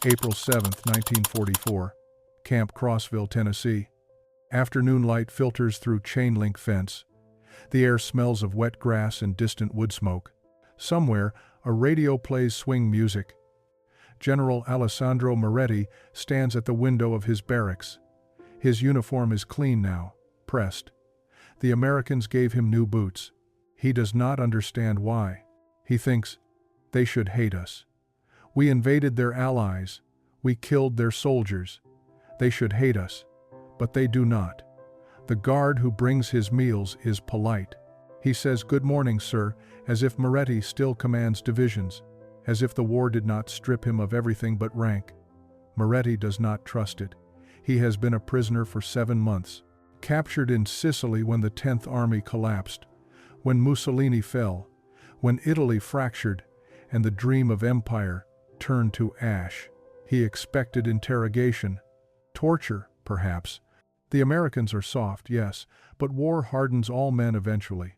April 7, 1944. Camp Crossville, Tennessee. Afternoon light filters through chain-link fence. The air smells of wet grass and distant wood smoke. Somewhere, a radio plays swing music. General Alessandro Maretti stands at the window of his barracks. His uniform is clean now, pressed. The Americans gave him new boots. He does not understand why. He thinks, they should hate us. We invaded their allies. We killed their soldiers. They should hate us. But they do not. The guard who brings his meals is polite. He says, "Good morning, sir," as if Maretti still commands divisions, as if the war did not strip him of everything but rank. Maretti does not trust it. He has been a prisoner for 7 months, captured in Sicily when the 10th Army collapsed, when Mussolini fell, when Italy fractured, and the dream of empire turned to ash. He expected interrogation, torture, perhaps. The Americans are soft, yes, but war hardens all men eventually.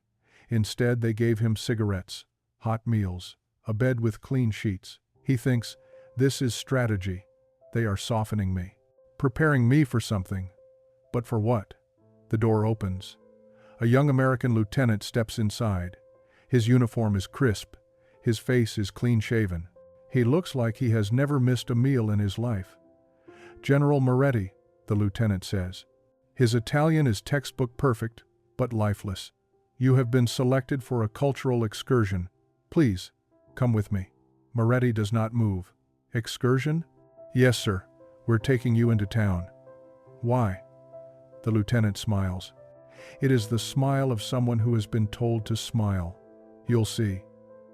Instead, they gave him cigarettes, hot meals, a bed with clean sheets. He thinks, this is strategy. They are softening me, preparing me for something. But for what? The door opens. A young American lieutenant steps inside. His uniform is crisp. His face is clean-shaven. He looks like he has never missed a meal in his life. "General Maretti," the lieutenant says. His Italian is textbook perfect, but lifeless. "You have been selected for a cultural excursion. Please, come with me." Maretti does not move. "Excursion?" "Yes, sir. We're taking you into town." "Why?" The lieutenant smiles. It is the smile of someone who has been told to smile. "You'll see."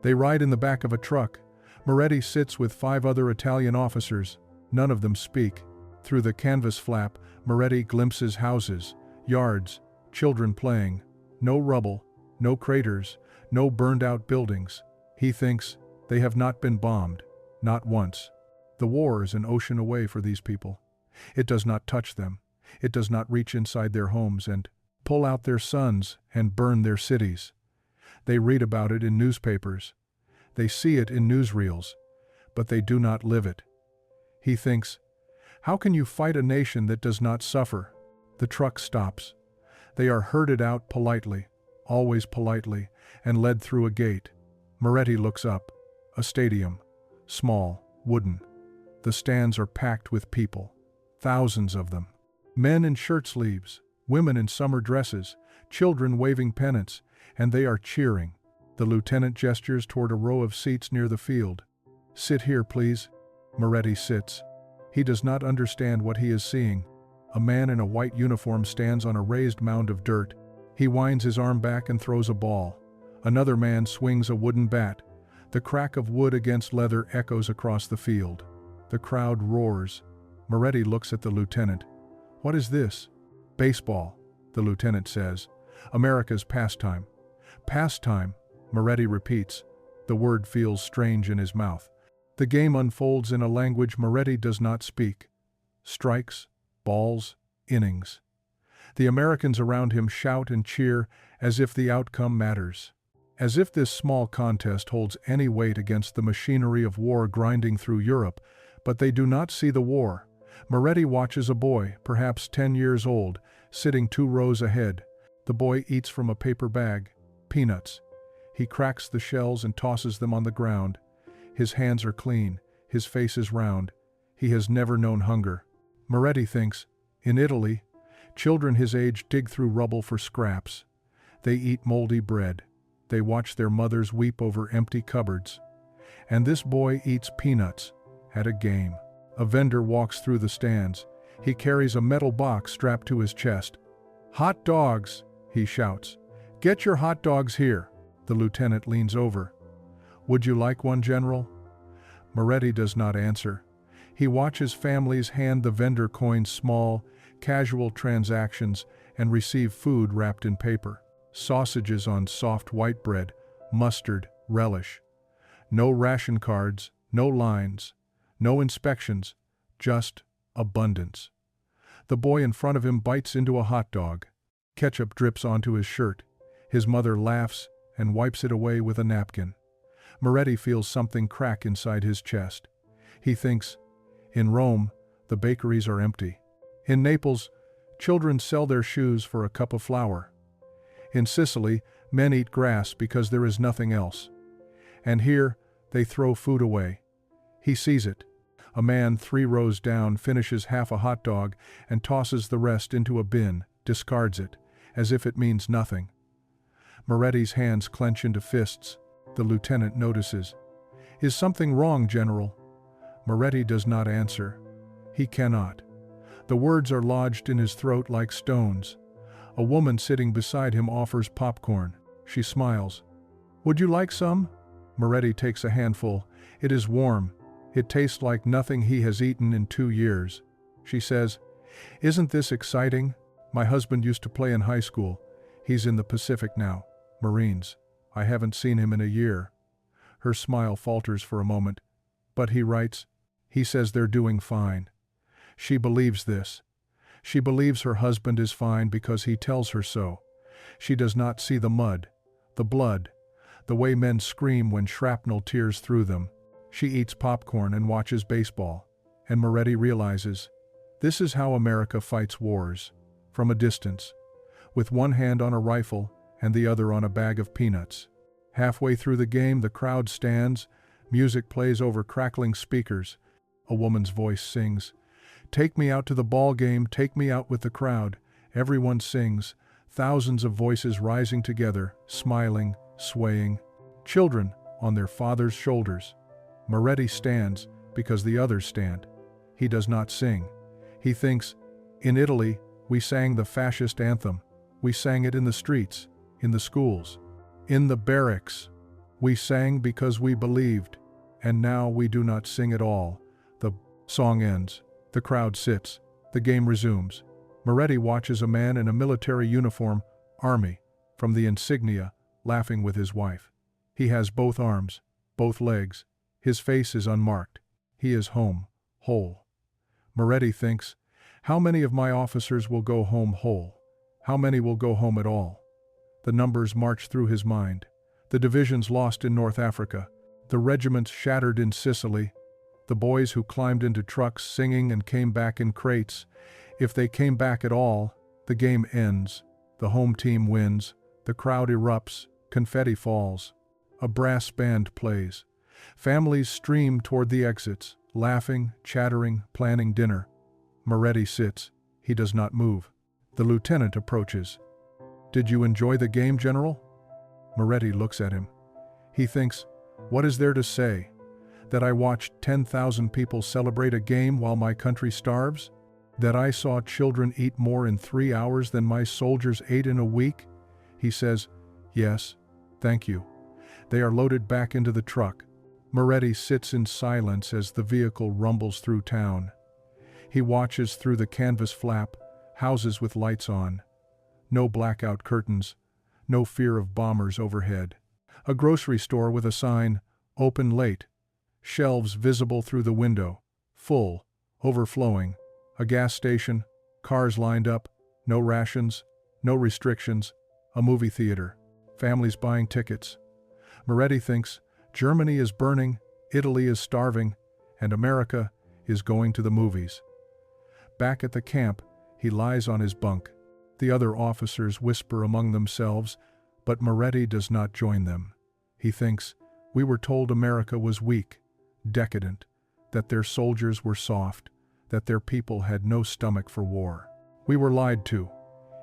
They ride in the back of a truck. Maretti sits with 5 other Italian officers. None of them speak. Through the canvas flap, Maretti glimpses houses, yards, children playing. No rubble, no craters, no burned-out buildings. He thinks, they have not been bombed. Not once. The war is an ocean away for these people. It does not touch them. It does not reach inside their homes and pull out their sons and burn their cities. They read about it in newspapers. They see it in newsreels, but they do not live it. He thinks, how can you fight a nation that does not suffer? The truck stops. They are herded out politely, always politely, and led through a gate. Maretti looks up. A stadium. Small, wooden. The stands are packed with people. Thousands of them. Men in shirt sleeves, women in summer dresses, children waving pennants, and they are cheering. The lieutenant gestures toward a row of seats near the field. "Sit here, please." Maretti sits. He does not understand what he is seeing. A man in a white uniform stands on a raised mound of dirt. He winds his arm back and throws a ball. Another man swings a wooden bat. The crack of wood against leather echoes across the field. The crowd roars. Maretti looks at the lieutenant. "What is this?" "Baseball," the lieutenant says. "America's pastime." "Pastime," Maretti repeats. The word feels strange in his mouth. The game unfolds in a language Maretti does not speak. Strikes, balls, innings. The Americans around him shout and cheer as if the outcome matters. As if this small contest holds any weight against the machinery of war grinding through Europe, but they do not see the war. Maretti watches a boy, perhaps 10 years old, sitting 2 rows ahead. The boy eats from a paper bag, peanuts. He cracks the shells and tosses them on the ground. His hands are clean, his face is round. He has never known hunger. Maretti thinks, in Italy, children his age dig through rubble for scraps. They eat moldy bread. They watch their mothers weep over empty cupboards. And this boy eats peanuts at a game. A vendor walks through the stands. He carries a metal box strapped to his chest. "Hot dogs," he shouts. "Get your hot dogs here." The lieutenant leans over. "Would you like one, General?" Maretti does not answer. He watches families hand the vendor coins, small, casual transactions, and receive food wrapped in paper. Sausages on soft white bread, mustard, relish. No ration cards, no lines, no inspections, just abundance. The boy in front of him bites into a hot dog. Ketchup drips onto his shirt. His mother laughs and wipes it away with a napkin. Maretti feels something crack inside his chest. He thinks, In Rome, the bakeries are empty. In Naples, children sell their shoes for a cup of flour. In Sicily, men eat grass because there is nothing else. And here, they throw food away. He sees it. A man 3 rows down finishes half a hot dog and tosses the rest into a bin, discards it, as if it means nothing. Maretti's hands clench into fists. The lieutenant notices. "Is something wrong, General?" Maretti does not answer. He cannot. The words are lodged in his throat like stones. A woman sitting beside him offers popcorn. She smiles. "Would you like some?" Maretti takes a handful. It is warm. It tastes like nothing he has eaten in 2 years. She says, "Isn't this exciting? My husband used to play in high school. He's in the Pacific now. Marines. I haven't seen him in a year." Her smile falters for a moment. "But he writes." He says they're doing fine. She believes this. She believes her husband is fine because he tells her so. She does not see the mud, the blood, the way men scream when shrapnel tears through them. She eats popcorn and watches baseball. And Maretti realizes, this is how America fights wars. From a distance. With one hand on a rifle and the other on a bag of peanuts. Halfway through the game, the crowd stands. Music plays over crackling speakers. A woman's voice sings, "Take me out to the ball game, take me out with the crowd." Everyone sings, thousands of voices rising together, smiling, swaying. Children on their father's shoulders. Maretti stands because the others stand. He does not sing. He thinks, in Italy, we sang the fascist anthem. We sang it in the streets, in the schools, in the barracks. We sang because we believed. And now we do not sing at all. The song ends. The crowd sits. The game resumes. Maretti watches a man in a military uniform, army, from the insignia, laughing with his wife. He has both arms, both legs. His face is unmarked. He is home, whole. Maretti thinks, how many of my officers will go home whole? How many will go home at all? The numbers march through his mind. The divisions lost in North Africa. The regiments shattered in Sicily. The boys who climbed into trucks singing and came back in crates. If they came back at all, the game ends. The home team wins. The crowd erupts. Confetti falls. A brass band plays. Families stream toward the exits, laughing, chattering, planning dinner. Maretti sits. He does not move. The lieutenant approaches. "Did you enjoy the game, General?" Maretti looks at him. He thinks, what is there to say? That I watched 10,000 people celebrate a game while my country starves? That I saw children eat more in 3 hours than my soldiers ate in a week? He says, yes, thank you. They are loaded back into the truck. Maretti sits in silence as the vehicle rumbles through town. He watches through the canvas flap, houses with lights on. No blackout curtains, no fear of bombers overhead. A grocery store with a sign, open late. Shelves visible through the window, full, overflowing. A gas station, cars lined up, no rations, no restrictions. A movie theater, families buying tickets. Maretti thinks, Germany is burning, Italy is starving, and America is going to the movies. Back at the camp, he lies on his bunk. The other officers whisper among themselves, but Maretti does not join them. He thinks, we were told America was weak, decadent, that their soldiers were soft, that their people had no stomach for war. We were lied to.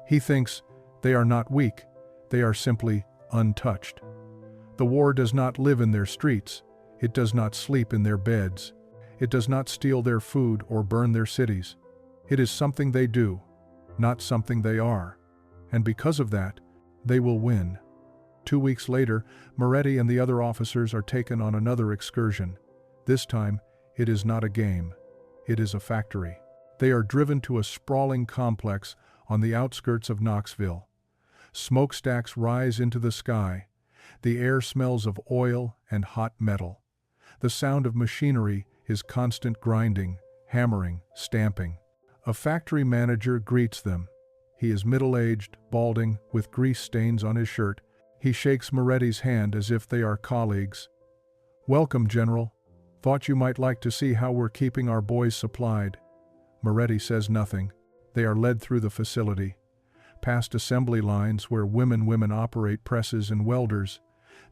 He thinks, they are not weak, they are simply untouched. The war does not live in their streets, it does not sleep in their beds, it does not steal their food or burn their cities. It is something they do, not something they are. And because of that, they will win. 2 weeks later, Maretti and the other officers are taken on another excursion. This time, it is not a game. It is a factory. They are driven to a sprawling complex on the outskirts of Knoxville. Smokestacks rise into the sky. The air smells of oil and hot metal. The sound of machinery is constant grinding, hammering, stamping. A factory manager greets them. He is middle-aged, balding, with grease stains on his shirt. He shakes Maretti's hand as if they are colleagues. Welcome, General. Thought you might like to see how we're keeping our boys supplied." Maretti says nothing. They are led through the facility, past assembly lines where women operate presses and welders.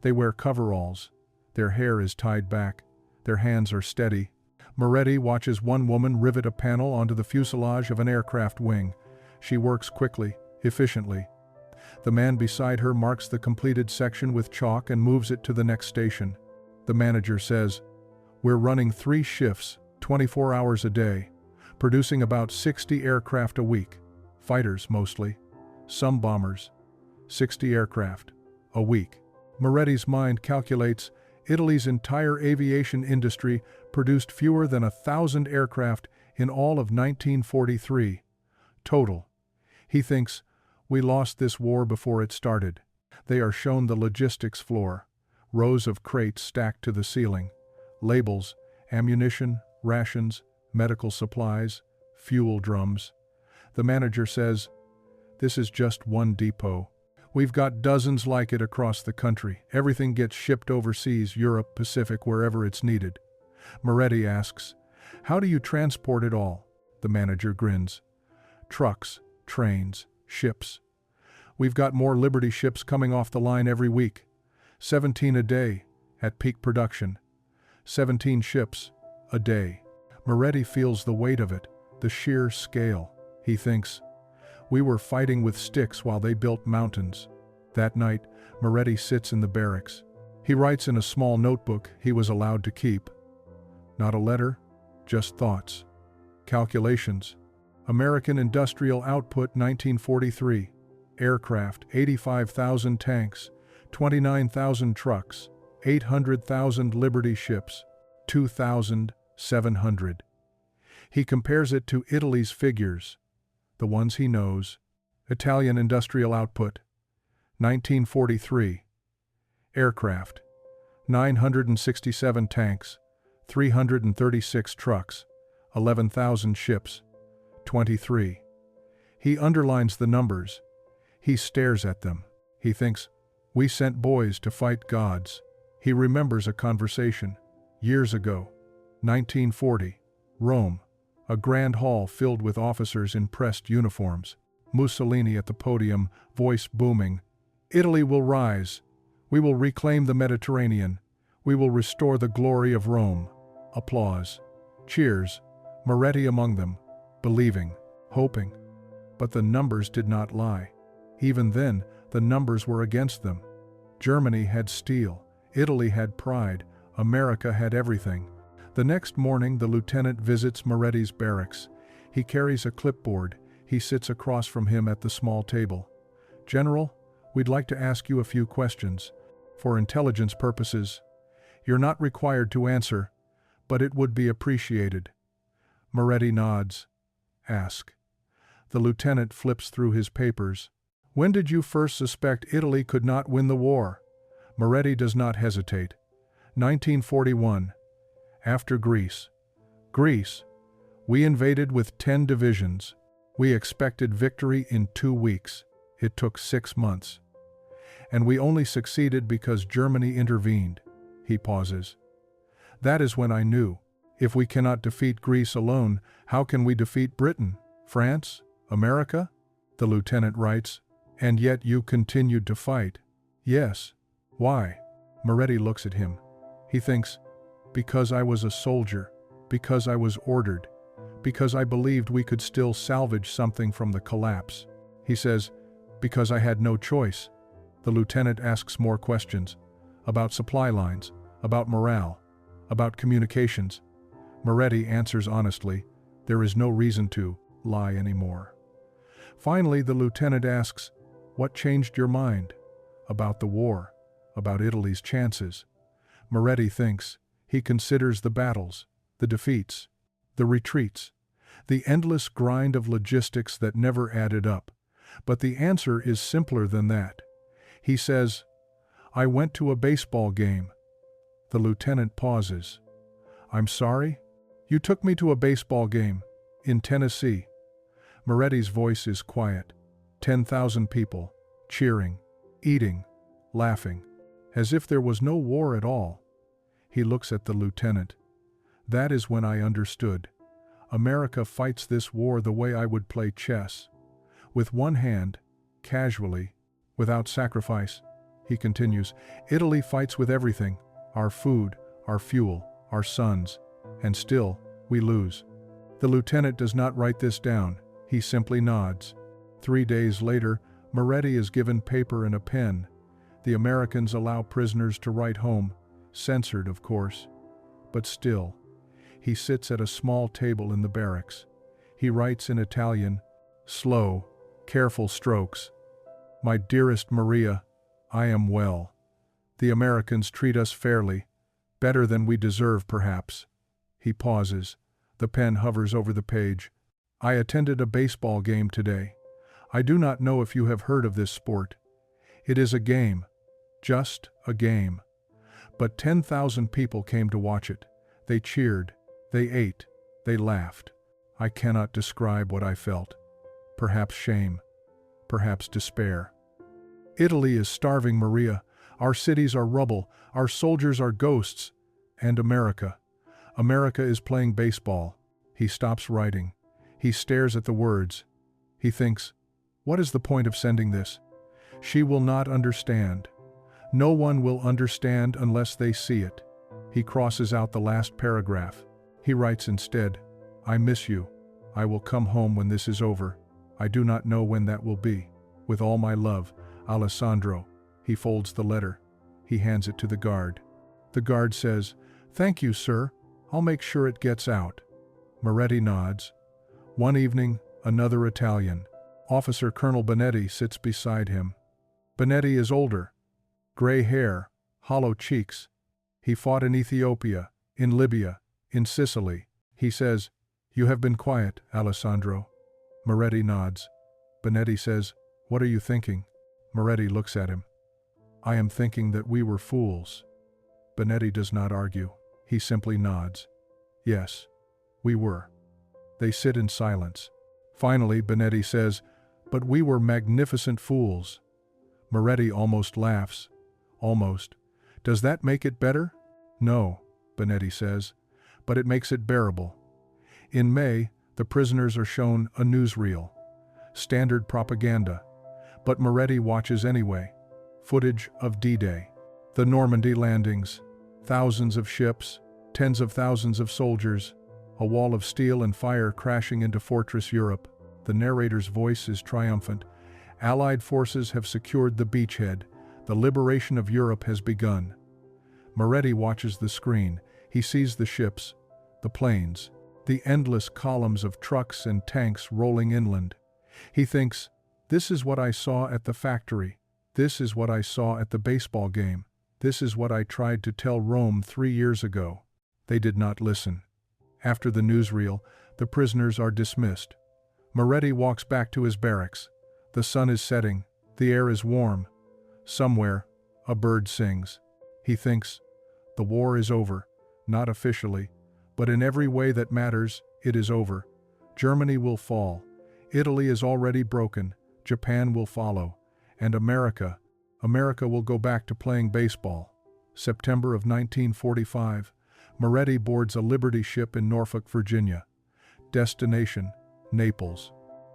They wear coveralls. Their hair is tied back. Their hands are steady. Maretti watches one woman rivet a panel onto the fuselage of an aircraft wing. She works quickly, efficiently. The man beside her marks the completed section with chalk and moves it to the next station. The manager says, "We're running 3 shifts, 24 hours a day, producing about 60 aircraft a week. Fighters mostly. Some bombers. 60 aircraft a week." Maretti's mind calculates Italy's entire aviation industry produced fewer than 1,000 aircraft in all of 1943. Total. He thinks, we lost this war before it started. They are shown the logistics floor. Rows of crates stacked to the ceiling. Labels, ammunition, rations, medical supplies, fuel drums. The manager says, "This is just one depot. We've got dozens like it across the country. Everything gets shipped overseas, Europe, Pacific, wherever it's needed." Maretti asks, "How do you transport it all?" The manager grins. "Trucks, trains, ships. We've got more Liberty ships coming off the line every week. 17 a day, at peak production. 17 ships, a day." Maretti feels the weight of it, the sheer scale. He thinks, we were fighting with sticks while they built mountains. That night, Maretti sits in the barracks. He writes in a small notebook he was allowed to keep. Not a letter, just thoughts. Calculations. American industrial output 1943. Aircraft 85,000 tanks, 29,000 trucks, 800,000 Liberty ships, 2,700. He compares it to Italy's figures, the ones he knows. Italian industrial output 1943. Aircraft 967 tanks, 336 trucks, 11,000 ships, 23. He underlines the numbers. He stares at them. He thinks, we sent boys to fight gods. He remembers a conversation. Years ago, 1940, Rome. A grand hall filled with officers in pressed uniforms. Mussolini at the podium, voice booming. "Italy will rise. We will reclaim the Mediterranean. We will restore the glory of Rome." Applause. Cheers. Maretti among them, believing, hoping. But the numbers did not lie. Even then, the numbers were against them. Germany had steel. Italy had pride. America had everything. The next morning, the lieutenant visits Maretti's barracks. He carries a clipboard. He sits across from him at the small table. "General, we'd like to ask you a few questions. For intelligence purposes. You're not required to answer, but it would be appreciated." Maretti nods. "Ask." The lieutenant flips through his papers. "When did you first suspect Italy could not win the war?" Maretti does not hesitate. 1941. After Greece. Greece. We invaded with 10 divisions. We expected victory in 2 weeks. It took 6 months. And we only succeeded because Germany intervened. He pauses. That is when I knew. If we cannot defeat Greece alone, how can we defeat Britain, France, America? The lieutenant writes. And yet you continued to fight. Yes. Why? Maretti looks at him. He thinks, because I was a soldier, because I was ordered, because I believed we could still salvage something from the collapse. He says, because I had no choice. The lieutenant asks more questions, about supply lines, about morale, about communications. Maretti answers honestly, there is no reason to lie anymore. Finally, the lieutenant asks, what changed your mind? About the war, about Italy's chances. Maretti thinks. He considers the battles, the defeats, the retreats, the endless grind of logistics that never added up. But the answer is simpler than that. He says, I went to a baseball game. The lieutenant pauses. I'm sorry? You took me to a baseball game, in Tennessee. Maretti's voice is quiet. 10,000 people, cheering, eating, laughing, as if there was no war at all. He looks at the lieutenant. That is when I understood. America fights this war the way I would play chess. With one hand, casually, without sacrifice. He continues, Italy fights with everything, our food, our fuel, our sons, and still, we lose. The lieutenant does not write this down, he simply nods. 3 days later, Maretti is given paper and a pen. The Americans allow prisoners to write home, censored of course. But still, he sits at a small table in the barracks. He writes in Italian, slow, careful strokes. My dearest Maria, I am well. The Americans treat us fairly, better than we deserve perhaps. He pauses. The pen hovers over the page. I attended a baseball game today. I do not know if you have heard of this sport. It is a game, just a game. But 10,000 people came to watch it. They cheered, they ate, they laughed. I cannot describe what I felt. Perhaps shame, perhaps despair. Italy is starving, Maria. Our cities are rubble, our soldiers are ghosts. And America. America is playing baseball. He stops writing. He stares at the words. He thinks, what is the point of sending this? She will not understand. No one will understand unless they see it. He crosses out the last paragraph. He writes instead, I miss you. I will come home when this is over. I do not know when that will be. With all my love, Alessandro. He folds the letter. He hands it to the guard. The guard says, Thank you, sir. I'll make sure it gets out. Maretti nods. One evening, another Italian, Officer Colonel Bonetti, sits beside him. Bonetti is older. Gray hair, hollow cheeks. He fought in Ethiopia, in Libya, in Sicily. He says, You have been quiet, Alessandro. Maretti nods. Bonetti says, What are you thinking? Maretti looks at him. I am thinking that we were fools. Bonetti does not argue. He simply nods. Yes, we were. They sit in silence. Finally, Bonetti says, But we were magnificent fools. Maretti almost laughs. Almost. Does that make it better? No, Bonetti says, but it makes it bearable. In May, the prisoners are shown a newsreel. Standard propaganda. But Maretti watches anyway. Footage of D-Day. The Normandy landings. Thousands of ships, tens of thousands of soldiers, a wall of steel and fire crashing into Fortress Europe. The narrator's voice is triumphant. Allied forces have secured the beachhead. The liberation of Europe has begun. Maretti watches the screen. He sees the ships, the planes, the endless columns of trucks and tanks rolling inland. He thinks, This is what I saw at the factory. This is what I saw at the baseball game. This is what I tried to tell Rome 3 years ago. They did not listen. After the newsreel, the prisoners are dismissed. Maretti walks back to his barracks. The sun is setting. The air is warm. Somewhere, a bird sings. He thinks, the war is over, not officially, but in every way that matters, it is over. Germany will fall. Italy is already broken. Japan will follow. And America will go back to playing baseball. September of 1945, Maretti boards a Liberty ship in Norfolk, Virginia. Destination, Naples.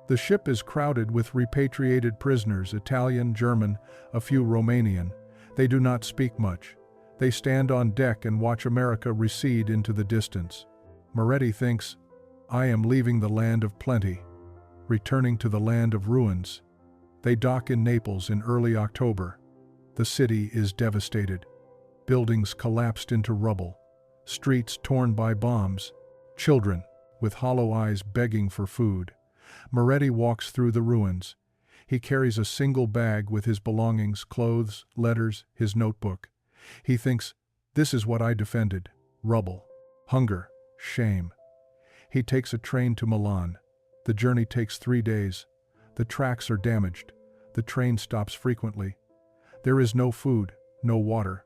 The ship is crowded with repatriated prisoners, Italian, German, a few Romanian. They do not speak much. They stand on deck and watch America recede into the distance. Maretti thinks, I am leaving the land of plenty, returning to the land of ruins. They dock in Naples in early October. The city is devastated. Buildings collapsed into rubble. Streets torn by bombs. Children, with hollow eyes, begging for food. Maretti walks through the ruins. He carries a single bag with his belongings, clothes, letters, his notebook. He thinks, this is what I defended. Rubble. Hunger. Shame. He takes a train to Milan. The journey takes 3 days. The tracks are damaged. The train stops frequently. There is no food, no water.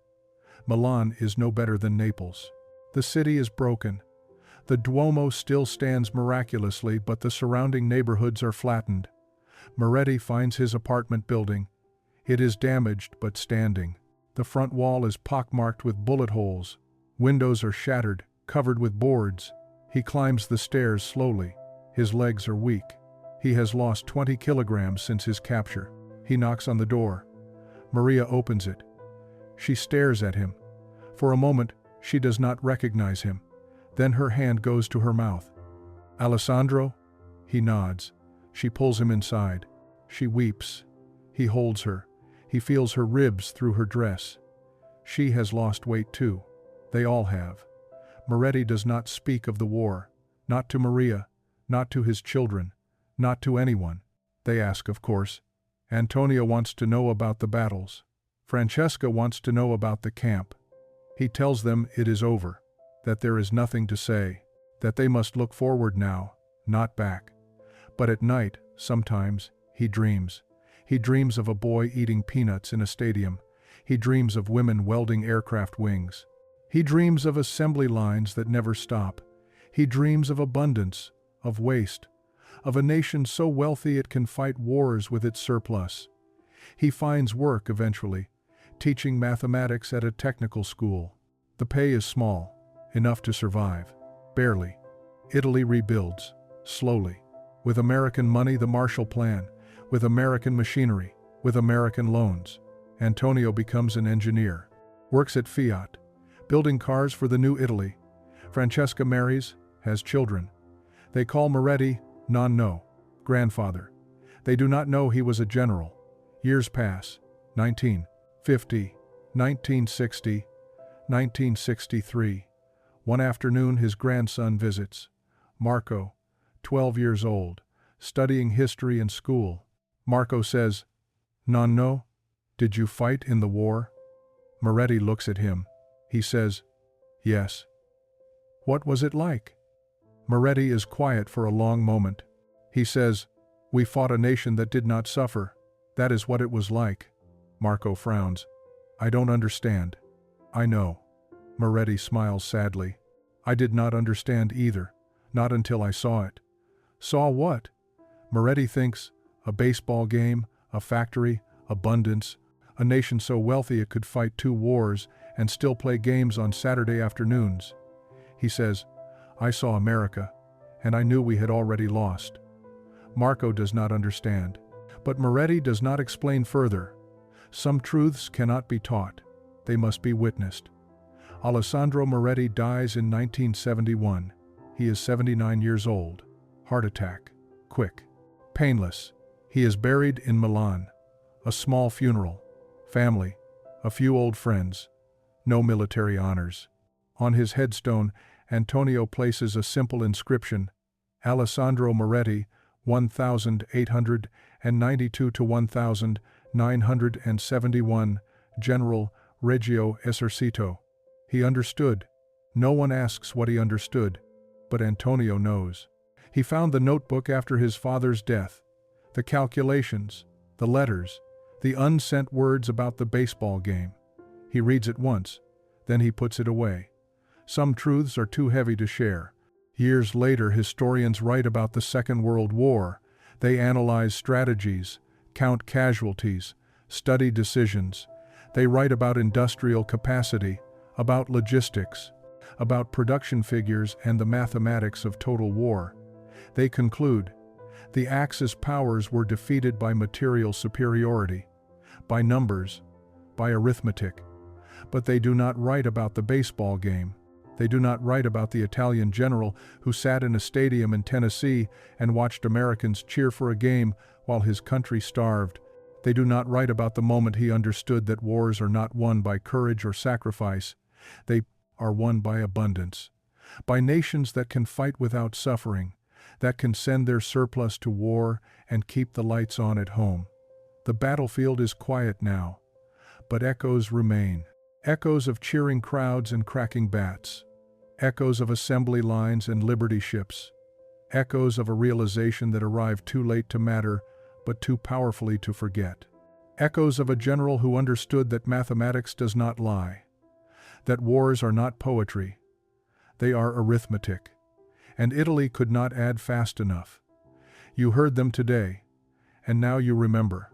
Milan is no better than Naples. The city is broken. The Duomo still stands miraculously, but the surrounding neighborhoods are flattened. Maretti finds his apartment building. It is damaged but standing. The front wall is pockmarked with bullet holes. Windows are shattered. covered with boards. He climbs the stairs slowly. His legs are weak. He has lost 20 kilograms since his capture. He knocks on the door. Maria opens it. She stares at him. For a moment, she does not recognize him. Then her hand goes to her mouth. "Alessandro?" He nods. She pulls him inside. She weeps. He holds her. He feels her ribs through her dress. She has lost weight too. They all have. Maretti does not speak of the war. Not to Maria. Not to his children. Not to anyone. They ask, of course. Antonio wants to know about the battles. Francesca wants to know about the camp. He tells them it is over, that there is nothing to say, that they must look forward now, not back. But at night, sometimes, he dreams. He dreams of a boy eating peanuts in a stadium. He dreams of women welding aircraft wings. He dreams of assembly lines that never stop. He dreams of abundance, of waste, of a nation so wealthy it can fight wars with its surplus. He finds work eventually, teaching mathematics at a technical school. The pay is small, enough to survive. Barely. Italy rebuilds, slowly. With American money, the Marshall Plan, with American machinery, with American loans. Antonio becomes an engineer, works at Fiat, building cars for the new Italy. Francesca marries, has children. They call Maretti nonno, grandfather. They do not know he was a general. Years pass. 1950, 1960, 1963. One afternoon his grandson visits. Marco, 12 years old, studying history in school. Marco says, "Nonno, did you fight in the war?" Maretti looks at him. He says, "Yes." "What was it like?" Maretti is quiet for a long moment. He says, "We fought a nation that did not suffer. That is what it was like." Marco frowns. "I don't understand." "I know." Maretti smiles sadly. "I did not understand either, not until I saw it." "Saw what?" Maretti thinks, a baseball game, a factory, abundance, a nation so wealthy it could fight 2 wars and still play games on Saturday afternoons. He says, "I saw America, and I knew we had already lost." Marco does not understand. But Maretti does not explain further. Some truths cannot be taught. They must be witnessed. Alessandro Maretti dies in 1971. He is 79 years old. Heart attack. Quick. Painless. He is buried in Milan. A small funeral. Family. A few old friends. No military honors. On his headstone, Antonio places a simple inscription: Alessandro Maretti, 1892 to 1971, General, Regio Esercito. He understood. No one asks what he understood, but Antonio knows. He found the notebook after his father's death, the calculations, the letters, the unsent words about the baseball game. He reads it once, then he puts it away. Some truths are too heavy to share. Years later, historians write about the Second World War. They analyze strategies, count casualties, study decisions. They write about industrial capacity, about logistics, about production figures and the mathematics of total war. They conclude, the Axis powers were defeated by material superiority, by numbers, by arithmetic. But they do not write about the baseball game. They do not write about the Italian general who sat in a stadium in Tennessee and watched Americans cheer for a game while his country starved. They do not write about the moment he understood that wars are not won by courage or sacrifice. They are won by abundance, by nations that can fight without suffering, that can send their surplus to war and keep the lights on at home. The battlefield is quiet now, but echoes remain. Echoes of cheering crowds and cracking bats. Echoes of assembly lines and liberty ships. Echoes of a realization that arrived too late to matter, but too powerfully to forget. Echoes of a general who understood that mathematics does not lie, that wars are not poetry, they are arithmetic, and Italy could not add fast enough. You heard them today, and now you remember.